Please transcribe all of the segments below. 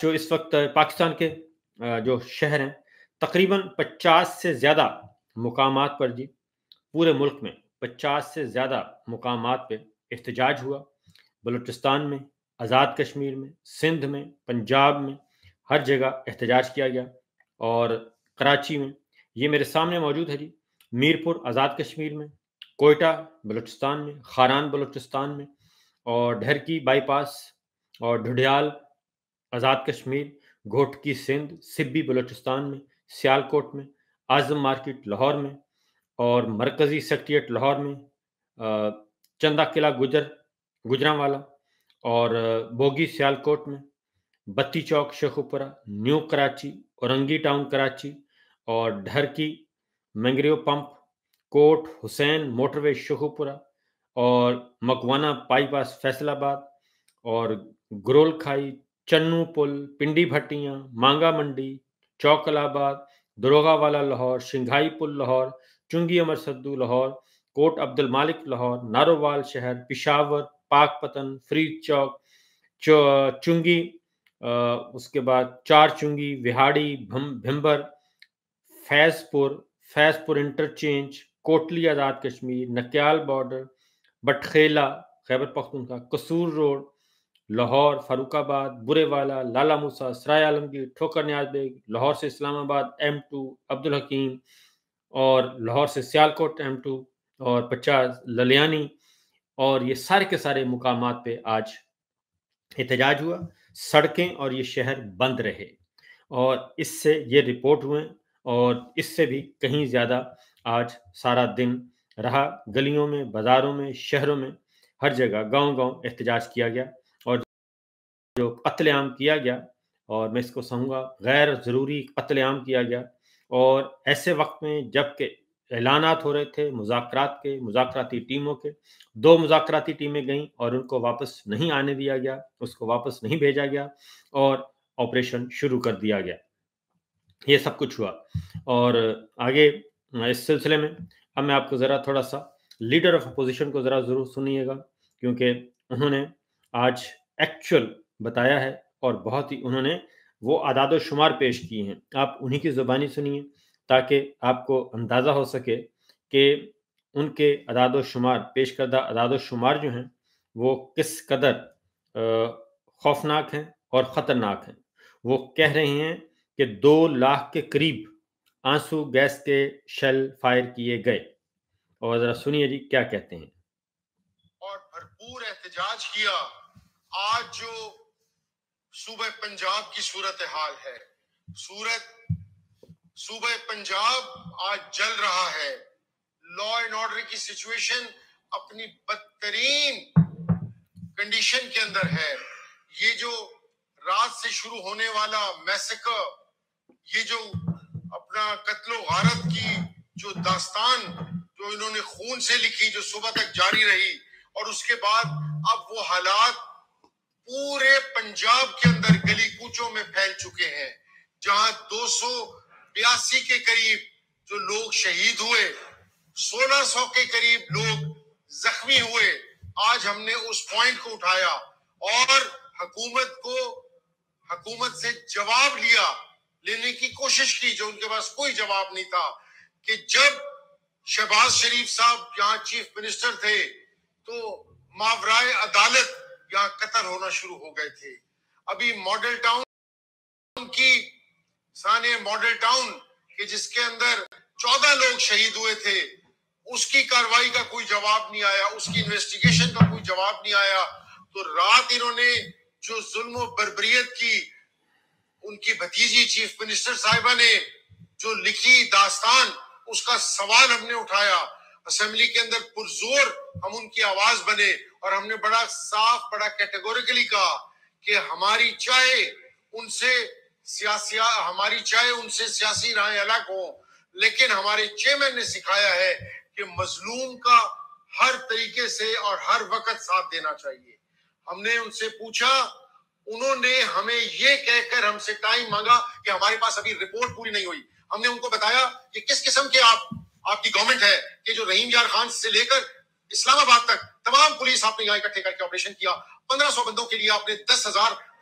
جو اس وقت پاکستان کے جو شہر ہیں، تقریباً 50 سے زیادہ مقامات پر جی پورے ملک میں 50 سے زیادہ مقامات پہ احتجاج ہوا۔ بلوچستان میں، آزاد کشمیر میں، سندھ میں، پنجاب میں، ہر جگہ احتجاج کیا گیا۔ اور کراچی میں، یہ میرے سامنے موجود ہے جی، میرپور آزاد کشمیر میں، کوئٹہ بلوچستان میں، خاران بلوچستان میں، اور ڈھرکی بائی پاس اور ڈھڈیال آزاد کشمیر، گھوٹکی سندھ، سبی بلوچستان میں، سیالکوٹ میں، اعظم مارکیٹ لاہور میں، اور مرکزی سیکٹریٹ لاہور میں، چندہ قلعہ گجرانوالا اور بوگی سیالکوٹ میں، بتی چوک شیخوپورہ، نیو کراچی، اورنگی ٹاؤن کراچی، اور ڈھرکی مینگریو پمپ، کوٹ حسین موٹر وے شیخوپورہ، اور مکوانا بائی پاس فیصل آباد، اور گرول کھائی، چنو پل، پنڈی بھٹیاں، مانگا منڈی، چوکل آباد، دروگا والا لاہور، شنگھائی پل لاہور، چنگی امر سدو لاہور، کوٹ عبد المالک لاہور، نارووال شہر، پشاور، پاک پتن، فرید چوک، چنگی، اس کے بعد چار چنگی، وہاڑی، بھمبر، فیض پور انٹرچینج، کوٹلی آزاد کشمیر، نکیال بارڈر، بٹخیلا خیبر پختونخوا، قصور روڈ لاہور، فاروق آباد، برے والا، لالا موسیٰ، سرائے عالمگیر، ٹھوکر نیاز بیگ، لاہور سے اسلام آباد M2، عبدالحکیم، اور لاہور سے سیالکوٹ M2 اور 50 للیانی، اور یہ سارے کے سارے مقامات پہ آج احتجاج ہوا۔ سڑکیں اور یہ شہر بند رہے، اور اس سے یہ رپورٹ ہوئے، اور اس سے بھی کہیں زیادہ آج سارا دن رہا۔ گلیوں میں، بازاروں میں، شہروں میں، ہر جگہ گاؤں گاؤں احتجاج کیا گیا، اور جو قتل عام کیا گیا، اور میں اس کو سمجھوں گا غیر ضروری قتل عام کیا گیا، اور ایسے وقت میں جب کہ اعلانات ہو رہے تھے مذاکرات کے، مذاکراتی ٹیموں کے، 2 مذاکراتی ٹیمیں گئیں اور ان کو واپس نہیں آنے دیا گیا، اس کو واپس نہیں بھیجا گیا، اور آپریشن شروع کر دیا گیا۔ یہ سب کچھ ہوا، اور آگے اس سلسلے میں اب میں آپ کو ذرا تھوڑا سا لیڈر آف اپوزیشن کو ذرا ضرور سنیے گا، کیونکہ انہوں نے آج ایکچوئل بتایا ہے، اور بہت ہی انہوں نے وہ اعداد و شمار پیش کیے ہیں۔ آپ انہی کی زبانی سنیے تاکہ آپ کو اندازہ ہو سکے کہ ان کے اعداد و شمار، پیش کردہ اعداد و شمار جو ہیں وہ کس قدر خوفناک ہیں اور خطرناک ہیں۔ وہ کہہ رہے ہیں کہ 2 لاکھ کے قریب آنسو گیس کے شیل فائر کیے گئے، اور ذرا سنیے جی کیا کہتے ہیں۔ اور بھرپور احتجاج کیا۔ آج جو صوبہ پنجاب کی صورتحال ہے، صوبہ پنجاب آج جل رہا ہے، لا اینڈ آرڈر کی سچویشن اپنی بدترین کنڈیشن کے اندر ہے۔ یہ جو رات سے شروع ہونے والا میسیکر، یہ جو اپنا قتل و غارت کی جو داستان جو انہوں نے خون سے لکھی، جو صبح تک جاری رہی، اور اس کے بعد اب وہ حالات پورے پنجاب کے اندر گلی کوچوں میں پھیل چکے ہیں، جہاں 282 کے قریب جو لوگ شہید ہوئے، 1600 کے قریب لوگ زخمی ہوئے۔ آج ہم نے اس پوائنٹ کو اٹھایا اور حکومت سے جواب لینے کی کوشش کی، جو ان کے پاس کوئی جواب نہیں تھا، کہ جب شہباز شریف صاحب یہاں چیف منسٹر تھے تو ماورائے عدالت یہاں قتل ہونا شروع ہو گئے تھے۔ ابھی ماڈل ٹاؤن کہ جس کے اندر 14 لوگ شہید ہوئے تھے، اس کی کارروائی کا کوئی جواب نہیں آیا، اس کی انویسٹیگیشن کا کوئی جواب نہیں آیا۔ تو رات انہوں نے جو ظلم و بربریت کی، ان کی بھتیجی چیف منسٹر صاحبہ نے جو لکھی داستان، اس کا سوال ہم نے اٹھایا اسمبلی کے اندر، پرزور ہم ان کی آواز بنے، اور ہم نے بڑا صاف، بڑا کیٹیگوریکلی کہا کہ ہماری چاہے ان سے سیاسی رائے الگ ہوں، لیکن ہمارے چیئرمین نے سکھایا ہے کہ مظلوم کا ہر طریقے سے اور ہر وقت ساتھ دینا چاہیے۔ ہم نے ان سے پوچھا، انہوں نے ہمیں یہ کہہ کر ہم سے ٹائم مانگا کہ ہمارے پاس ابھی رپورٹ پوری نہیں ہوئی۔ ہم نے ان کو بتایا کہ کس قسم کے آپ کی گورنمنٹ ہے کہ جو رحیم یار خان سے لے کر اسلام آباد تک تمام پولیس آپ نے یہاں اکٹھے کر کے آپریشن کیا، 1500 بندوں کے لیے آپ نے 10,000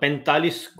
45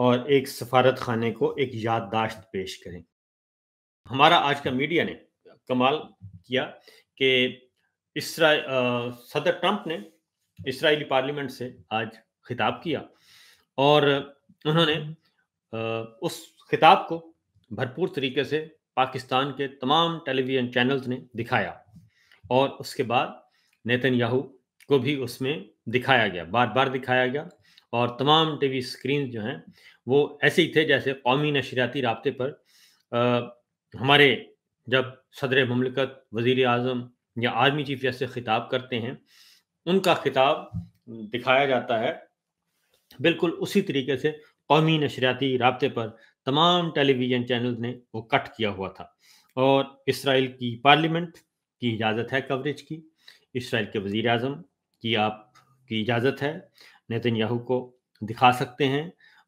اور ایک سفارت خانے کو ایک یادداشت پیش کریں۔ ہمارا آج کا میڈیا نے کمال کیا کہ صدر ٹرمپ نے اسرائیلی پارلیمنٹ سے آج خطاب کیا اور انہوں نے اس خطاب کو بھرپور طریقے سے پاکستان کے تمام ٹیلی ویژن چینلز نے دکھایا اور اس کے بعد نیتن یاہو کو بھی اس میں دکھایا گیا، بار بار دکھایا گیا، اور تمام ٹی وی اسکرین جو ہیں وہ ایسے ہی تھے جیسے قومی نشریاتی رابطے پر ہمارے جب صدر مملکت، وزیر اعظم یا آرمی چیف جیسے خطاب کرتے ہیں ان کا خطاب دکھایا جاتا ہے، بالکل اسی طریقے سے قومی نشریاتی رابطے پر تمام ٹیلی ویژن چینلز نے وہ کٹ کیا ہوا تھا۔ اور اسرائیل کی پارلیمنٹ کی اجازت ہے کوریج کی، اسرائیل کے وزیر اعظم کی آپ کی اجازت ہے، نیتن یاہو کو دکھا سکتے ہیں،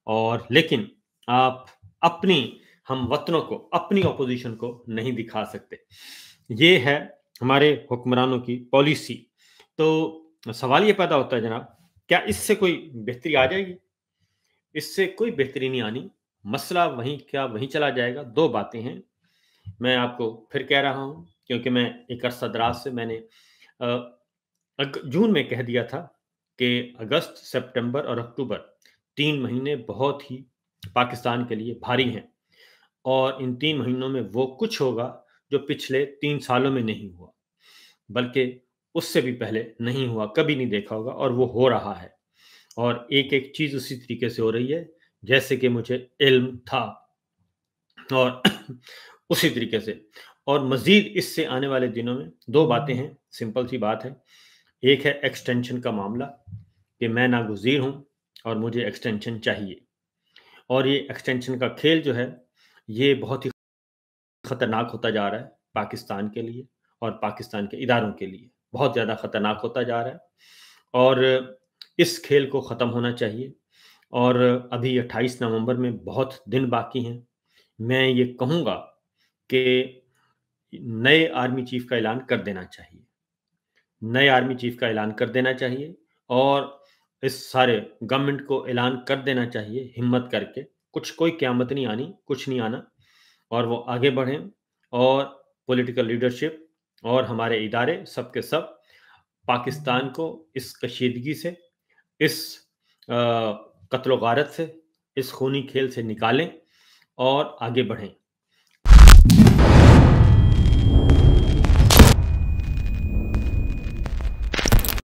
اور لیکن آپ اپنی ہم وطنوں کو، اپنی اپوزیشن کو نہیں دکھا سکتے۔ یہ ہے ہمارے حکمرانوں کی پالیسی۔ تو سوال یہ پیدا ہوتا ہے جناب، کیا اس سے کوئی بہتری آ جائے گی؟ اس سے کوئی بہتری نہیں آنی، مسئلہ وہیں چلا جائے گا۔ دو باتیں ہیں، میں آپ کو پھر کہہ رہا ہوں کیونکہ میں ایک عرصہ دراز سے میں نے جون میں کہہ دیا تھا کہ اگست، سپٹمبر اور اکتوبر 3 مہینے بہت ہی پاکستان کے لیے بھاری ہیں، اور ان 3 مہینوں میں وہ کچھ ہوگا جو پچھلے 3 سالوں میں نہیں ہوا، بلکہ اس سے بھی پہلے نہیں ہوا، کبھی نہیں دیکھا ہوگا، اور وہ ہو رہا ہے، اور ایک ایک چیز اسی طریقے سے ہو رہی ہے جیسے کہ مجھے علم تھا، اور اسی طریقے سے۔ اور مزید اس سے آنے والے دنوں میں 2 باتیں ہیں، سمپل سی بات ہے۔ ایک ہے ایکسٹینشن کا معاملہ کہ میں ناگزیر ہوں اور مجھے ایکسٹینشن چاہیے، اور یہ ایکسٹینشن کا کھیل جو ہے یہ بہت ہی خطرناک ہوتا جا رہا ہے پاکستان کے لیے اور پاکستان کے اداروں کے لیے، بہت زیادہ خطرناک ہوتا جا رہا ہے، اور اس کھیل کو ختم ہونا چاہیے۔ اور ابھی 28 نومبر میں بہت دن باقی ہیں۔ میں یہ کہوں گا کہ نئے آرمی چیف کا اعلان کر دینا چاہیے، نئے آرمی چیف کا اعلان کر دینا چاہیے، اور اس سارے گورنمنٹ کو اعلان کر دینا چاہیے ہمت کر کے، کوئی قیامت نہیں آنی، کچھ نہیں آنا، اور وہ آگے بڑھیں، اور پولیٹیکل لیڈرشپ اور ہمارے ادارے سب کے سب پاکستان کو اس کشیدگی سے، اس قتل و غارت سے، اس خونی کھیل سے نکالیں اور آگے بڑھیں۔